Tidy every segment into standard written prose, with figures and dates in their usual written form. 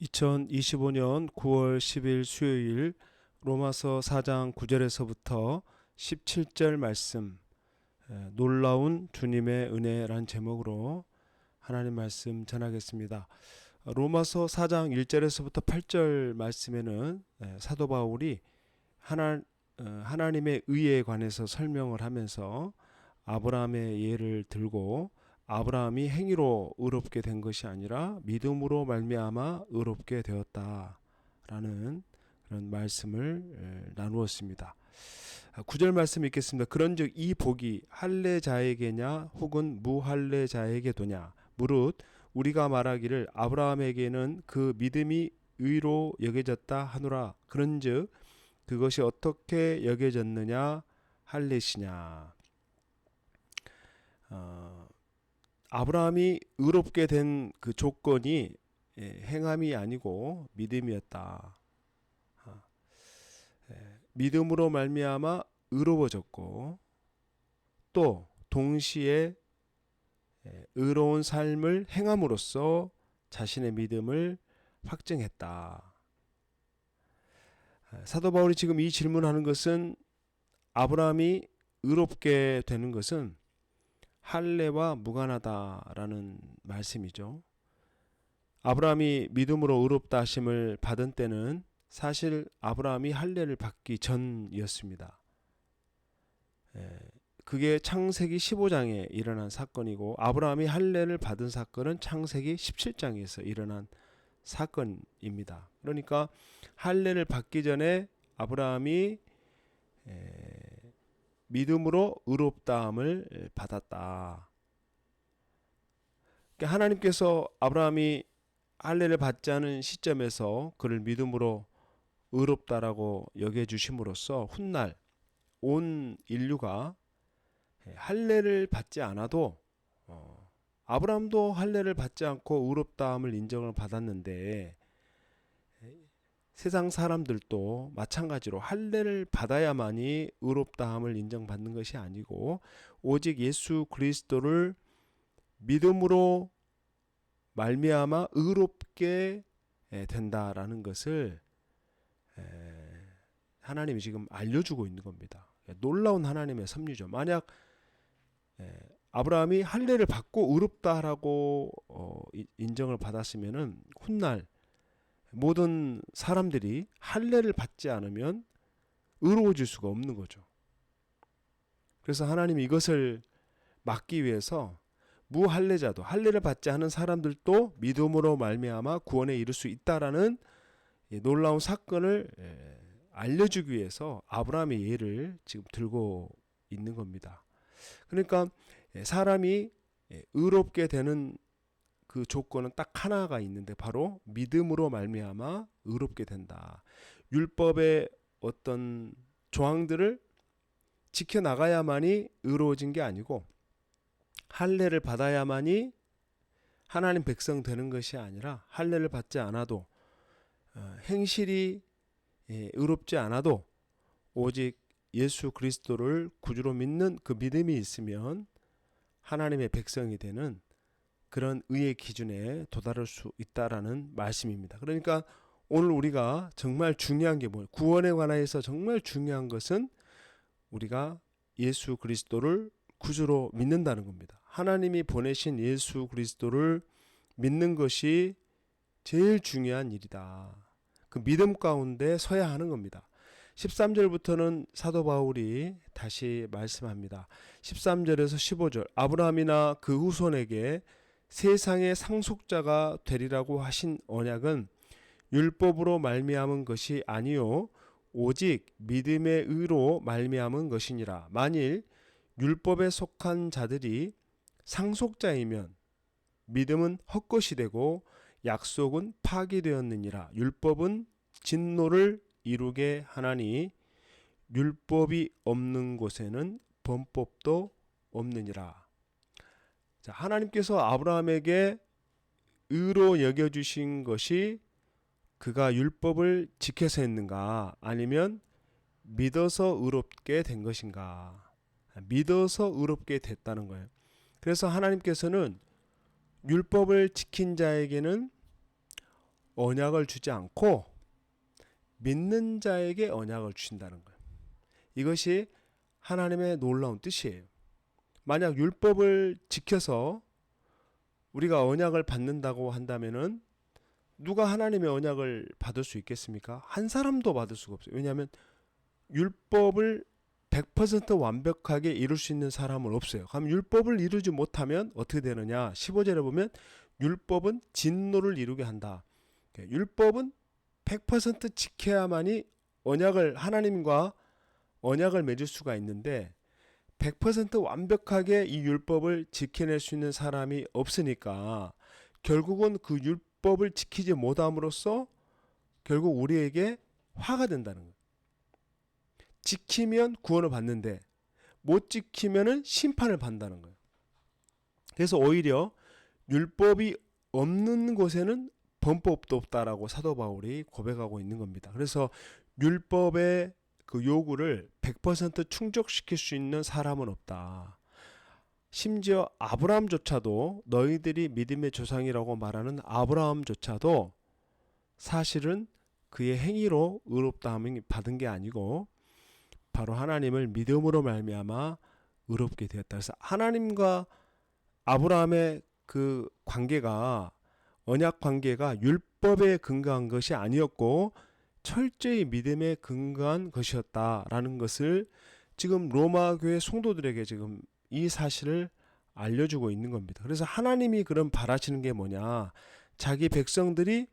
2025년 9월 10일 수요일 로마서 4장 9절에서부터 17절 말씀 놀라운 주님의 은혜란 제목으로 하나님 말씀 전하겠습니다. 로마서 4장 1절에서부터 8절 말씀에는 사도 바울이 하나님의 의에 관해서 설명을 하면서 아브라함의 예를 들고 아브라함이 행위로 의롭게 된 것이 아니라 믿음으로 말미암아 의롭게 되었다라는 그런 말씀을 나누었습니다. 9절 말씀 읽겠습니다. 그런즉 이 복이 할례자에게냐 혹은 무할례자에게도냐 무릇 우리가 말하기를 아브라함에게는 그 믿음이 의로 여겨졌다 하노라. 그런즉 그것이 어떻게 여겨졌느냐 할례시냐. 아브라함이 의롭게 된 그 조건이 행함이 아니고 믿음이었다. 믿음으로 말미암아 의로워졌고 또 동시에 의로운 삶을 행함으로써 자신의 믿음을 확증했다. 사도 바울이 지금 이 질문하는 것은 아브라함이 의롭게 되는 것은 할례와 무관하다라는 말씀이죠. 아브라함이 믿음으로 의롭다 하심을 받은 때는 사실 아브라함이 할례를 받기 전이었습니다. 그게 창세기 15장에 일어난 사건이고 아브라함이 할례를 받은 사건은 창세기 17장에서 일어난 사건입니다. 그러니까 할례를 받기 전에 아브라함이 믿음으로 의롭다함을 받았다. 그러니까 하나님께서 아브라함이 할례를 받지 않은 시점에서 그를 믿음으로 의롭다라고 여겨주심으로써 훗날 온 인류가 할례를 받지 않아도 아브라함도 할례를 받지 않고 의롭다함을 인정을 받았는데 세상 사람들도 마찬가지로 할례를 받아야만이 의롭다함을 인정받는 것이 아니고 오직 예수 그리스도를 믿음으로 말미암아 의롭게 된다라는 것을 하나님이 지금 알려주고 있는 겁니다. 놀라운 하나님의 섭리죠. 만약 아브라함이 할례를 받고 의롭다라고 인정을 받았으면은 훗날 모든 사람들이 할례를 받지 않으면 의로워질 수가 없는 거죠. 그래서 하나님이 이것을 막기 위해서 무할례자도 할례를 받지 않은 사람들도 믿음으로 말미암아 구원에 이를 수 있다라는 놀라운 사건을 알려주기 위해서 아브라함의 예를 지금 들고 있는 겁니다. 그러니까 사람이 의롭게 되는 그 조건은 딱 하나가 있는데 바로 믿음으로 말미암아 의롭게 된다. 율법의 어떤 조항들을 지켜나가야만이 의로워진 게 아니고 할례를 받아야만이 하나님 백성 되는 것이 아니라 할례를 받지 않아도 행실이 의롭지 않아도 오직 예수 그리스도를 구주로 믿는 그 믿음이 있으면 하나님의 백성이 되는 그런 의의 기준에 도달할 수 있다라는 말씀입니다. 그러니까 오늘 우리가 정말 중요한 게 뭐예요? 구원에 관해서 정말 중요한 것은 우리가 예수 그리스도를 구주로 믿는다는 겁니다. 하나님이 보내신 예수 그리스도를 믿는 것이 제일 중요한 일이다. 그 믿음 가운데 서야 하는 겁니다. 13절부터는 사도 바울이 다시 말씀합니다. 13절에서 15절 아브라함이나 그 후손에게 세상의 상속자가 되리라고 하신 언약은 율법으로 말미암은 것이 아니요 오직 믿음의 의로 말미암은 것이니라. 만일 율법에 속한 자들이 상속자이면 믿음은 헛것이 되고 약속은 파기되었느니라. 율법은 진노를 이루게 하나니 율법이 없는 곳에는 범법도 없느니라. 자, 하나님께서 아브라함에게 의로 여겨주신 것이 그가 율법을 지켜서 했는가 아니면 믿어서 의롭게 된 것인가. 믿어서 의롭게 됐다는 거예요. 그래서 하나님께서는 율법을 지킨 자에게는 언약을 주지 않고 믿는 자에게 언약을 주신다는 거예요. 이것이 하나님의 놀라운 뜻이에요. 만약 율법을 지켜서 우리가 언약을 받는다고 한다면은 누가 하나님의 언약을 받을 수 있겠습니까? 한 사람도 받을 수가 없어요. 왜냐하면 율법을 100% 완벽하게 이룰 수 있는 사람은 없어요. 그럼 율법을 이루지 못하면 어떻게 되느냐? 15절에 보면 율법은 진노를 이루게 한다. 율법은 100% 지켜야만이 하나님과 언약을 맺을 수가 있는데 100% 완벽하게 이 율법을 지켜낼 수 있는 사람이 없으니까 결국은 그 율법을 지키지 못함으로써 결국 우리에게 화가 된다는 거예요. 지키면 구원을 받는데 못 지키면은 심판을 받는다는 거예요. 그래서 오히려 율법이 없는 곳에는 범법도 없다라고 사도 바울이 고백하고 있는 겁니다. 그래서 율법의 그 요구를 100% 충족시킬 수 있는 사람은 없다. 심지어 아브라함조차도 너희들이 믿음의 조상이라고 말하는 아브라함조차도 사실은 그의 행위로 의롭다함을 받은 게 아니고 바로 하나님을 믿음으로 말미암아 의롭게 되었다. 그래서 하나님과 아브라함의 그 관계가 언약 관계가 율법에 근거한 것이 아니었고 철저히 믿음에 근거한 것이었다라는 것을 지금 로마 교회 성도들에게 지금 이 사실을 알려주고 있는 겁니다. 그래서 하나님이 그럼 바라시는 게 뭐냐? 자기 백성들이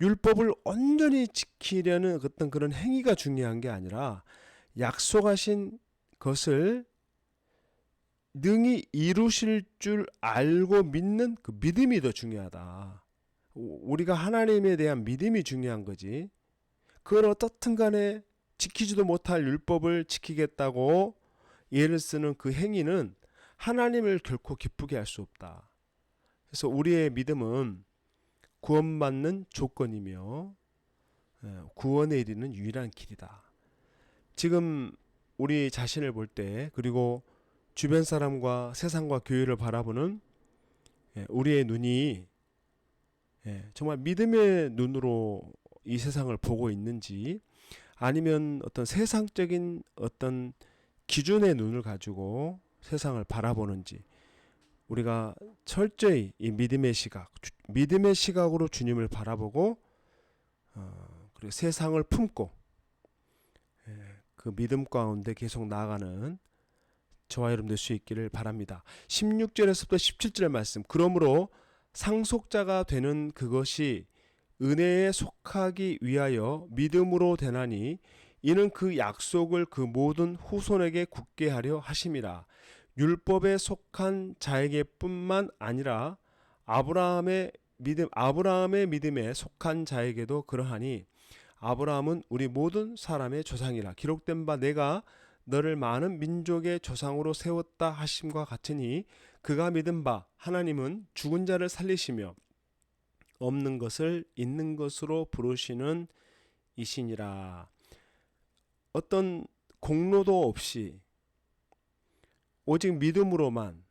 율법을 온전히 지키려는 어떤 그런 행위가 중요한 게 아니라 약속하신 것을 능히 이루실 줄 알고 믿는 그 믿음이 더 중요하다. 우리가 하나님에 대한 믿음이 중요한 거지. 그걸 어떻든 간에 지키지도 못할 율법을 지키겠다고 예를 쓰는 그 행위는 하나님을 결코 기쁘게 할 수 없다. 그래서 우리의 믿음은 구원받는 조건이며 구원에 이르는 유일한 길이다. 지금 우리 자신을 볼 때 그리고 주변 사람과 세상과 교회를 바라보는 우리의 눈이 정말 믿음의 눈으로 이 세상을 보고 있는지 아니면 어떤 세상적인 어떤 기준의 눈을 가지고 세상을 바라보는지 우리가 철저히 이 믿음의 시각으로 주님을 바라보고 그리고 세상을 품고 그 믿음 가운데 계속 나아가는 저와 여러분 될 수 있기를 바랍니다. 16절에서부터 17절 말씀. 그러므로 상속자가 되는 그것이 은혜에 속하기 위하여 믿음으로 되나니 이는 그 약속을 그 모든 후손에게 굳게 하려 하심이라. 율법에 속한 자에게뿐만 아니라 아브라함의 믿음에 속한 자에게도 그러하니 아브라함은 우리 모든 사람의 조상이라. 기록된 바 내가 너를 많은 민족의 조상으로 세웠다 하심과 같으니 그가 믿은 바 하나님은 죽은 자를 살리시며 없는 것을 있는 것으로 부르시는 이시니라. 어떤 공로도 없이 오직 믿음으로만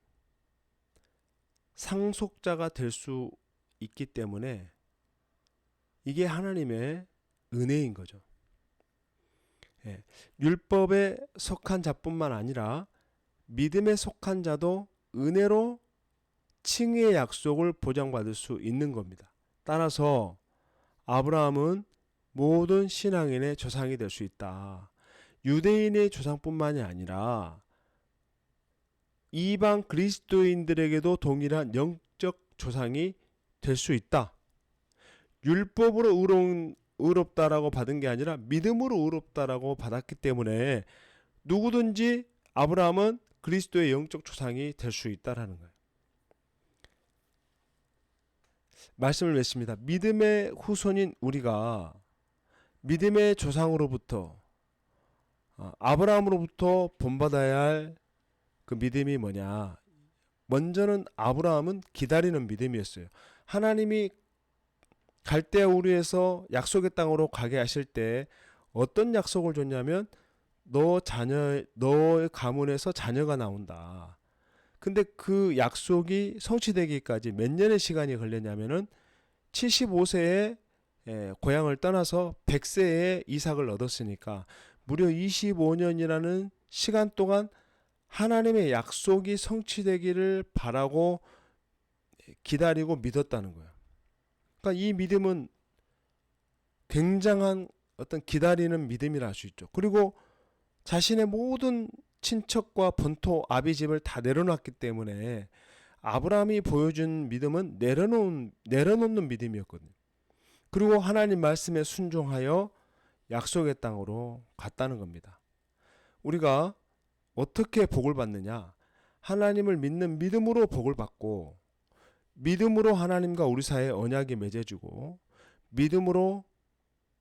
상속자가 될 수 있기 때문에 이게 하나님의 은혜인 거죠. 율법에 속한 자뿐만 아니라 믿음에 속한 자도 은혜로 칭의의 약속을 보장받을 수 있는 겁니다. 따라서 아브라함은 모든 신앙인의 조상이 될 수 있다. 유대인의 조상뿐만이 아니라 이방 그리스도인들에게도 동일한 영적 조상이 될 수 있다. 율법으로 의롭다라고 받은 게 아니라 믿음으로 의롭다라고 받았기 때문에 누구든지 아브라함은 그리스도의 영적 조상이 될 수 있다라는 거예요. 말씀을 맺습니다. 믿음의 후손인 우리가 믿음의 조상으로부터 아브라함으로부터 본받아야 할 그 믿음이 뭐냐? 먼저는 아브라함은 기다리는 믿음이었어요. 하나님이 갈대아 우르에서 약속의 땅으로 가게 하실 때 어떤 약속을 줬냐면 너의 가문에서 자녀가 나온다. 근데 그 약속이 성취되기까지 몇 년의 시간이 걸렸냐면은 75세에 고향을 떠나서 100세에 이삭을 얻었으니까 무려 25년이라는 시간 동안 하나님의 약속이 성취되기를 바라고 기다리고 믿었다는 거예요. 그러니까 이 믿음은 굉장한 어떤 기다리는 믿음이라 할 수 있죠. 그리고 자신의 모든 친척과 본토 아비집을 다 내려놨기 때문에 아브라함이 보여준 믿음은 내려놓는 믿음이었거든요. 그리고 하나님 말씀에 순종하여 약속의 땅으로 갔다는 겁니다. 우리가 어떻게 복을 받느냐? 하나님을 믿는 믿음으로 복을 받고, 믿음으로 하나님과 우리 사이에 언약이 맺어지고, 믿음으로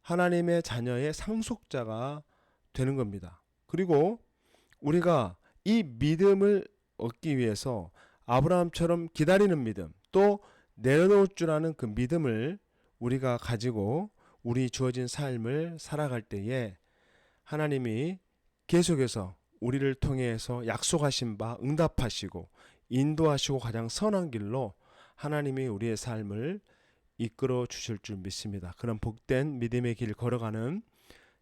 하나님의 자녀의 상속자가 되는 겁니다. 그리고 우리가 이 믿음을 얻기 위해서 아브라함처럼 기다리는 믿음, 또 내려놓을 줄 아는 그 믿음을 우리가 가지고 우리 주어진 삶을 살아갈 때에 하나님이 계속해서 우리를 통해서 약속하신 바 응답하시고 인도하시고 가장 선한 길로 하나님이 우리의 삶을 이끌어 주실 줄 믿습니다. 그런 복된 믿음의 길 걸어가는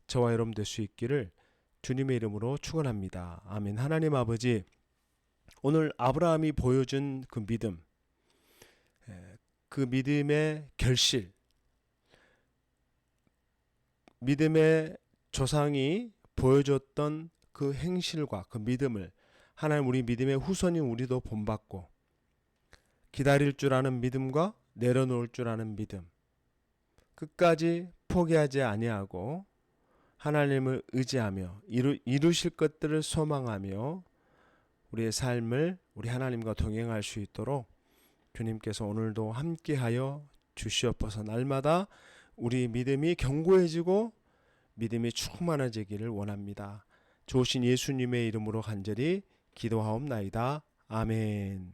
저와 여러분 될 수 있기를 주님의 이름으로 축원합니다. 아멘. 하나님 아버지, 오늘 아브라함이 보여준 그 믿음, 그 믿음의 결실, 믿음의 조상이 보여줬던 그 행실과 그 믿음을 하나님, 우리 믿음의 후손인 우리도 본받고 기다릴 줄 아는 믿음과 내려놓을 줄 아는 믿음, 끝까지 포기하지 아니하고 하나님을 의지하며 이루실 것들을 소망하며 우리의 삶을 우리 하나님과 동행할 수 있도록 주님께서 오늘도 함께하여 주시옵소서. 날마다 우리 믿음이 견고해지고 믿음이 충만해지기를 원합니다. 좋으신 예수님의 이름으로 간절히 기도하옵나이다. 아멘.